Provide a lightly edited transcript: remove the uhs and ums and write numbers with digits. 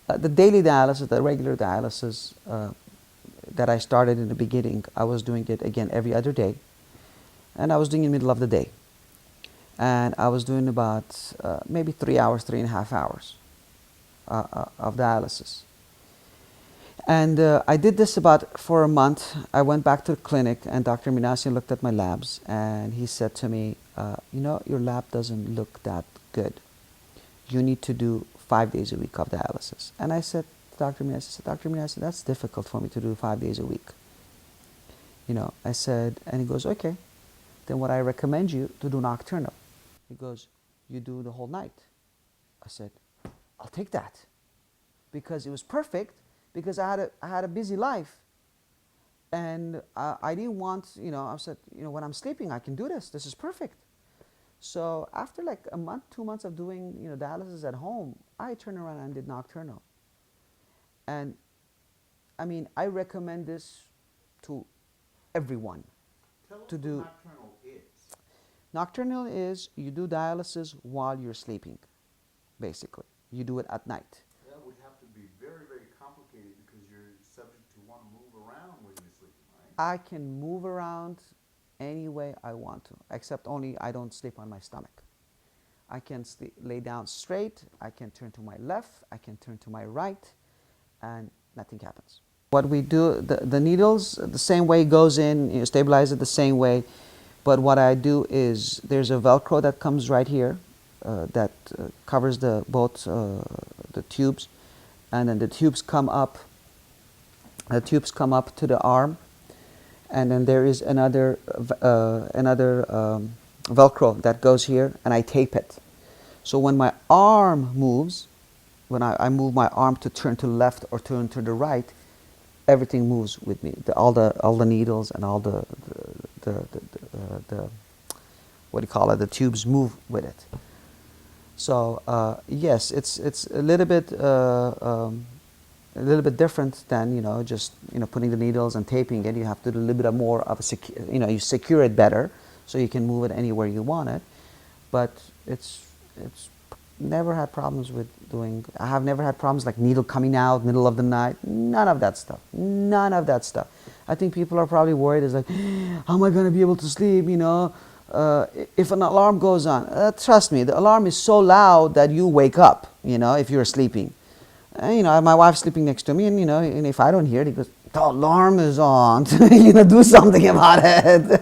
The daily dialysis, the regular dialysis that I started in the beginning, I was doing it again every other day, and I was doing it in the middle of the day, and I was doing about maybe 3 hours, 3.5 hours of dialysis. And I did this about for a month. I went back to the clinic, and Dr. Minasian looked at my labs, and he said to me, you know, your lab doesn't look that good. You need to do 5 days a week of dialysis. And I said to Dr. Minasian, that's difficult for me to do 5 days a week. You know, I said, and he goes, okay, then what I recommend you to do nocturnal. He goes, you do the whole night. I said, I'll take that, because it was perfect, because I had a busy life, and I didn't want, you know, I said, you know, when I'm sleeping, I can do this. This is perfect. So after like a month, 2 months of doing, you know, dialysis at home, I turned around and did nocturnal. And I mean, I recommend this to everyone. Tell us to what do. nocturnal is. Nocturnal is you do dialysis while you're sleeping, basically. You do it at night. That would have to be very, very complicated because you're subject to want to move around when you're sleeping, right? I can move around any way I want to, except only I don't sleep on my stomach. I can lay down straight, I can turn to my left, I can turn to my right, and nothing happens. What we do, the needles, the same way goes in, you stabilize it the same way, but what I do is there's a Velcro that comes right here that covers both the tubes, and then the tubes come up to the arm, and then there is another Velcro that goes here, and I tape it. So when my arm moves, when I move my arm to turn to the left or turn to the right, everything moves with me. All the needles and all the what do you call it? The tubes move with it. So yes, it's a little bit different than, you know, just, you know, putting the needles and taping it. You have to do a little bit more of a you know, you secure it better so you can move it anywhere you want it. But it's never had problems with doing. I have never had problems like needle coming out middle of the night. None of that stuff. None of that stuff. I think people are probably worried. It's like, how am I going to be able to sleep? You know, if an alarm goes on. Trust me, the alarm is so loud that you wake up. You know, if you're sleeping. And, you know, my wife's sleeping next to me, and, you know, and if I don't hear it, he goes, the alarm is on. You know, do something about it.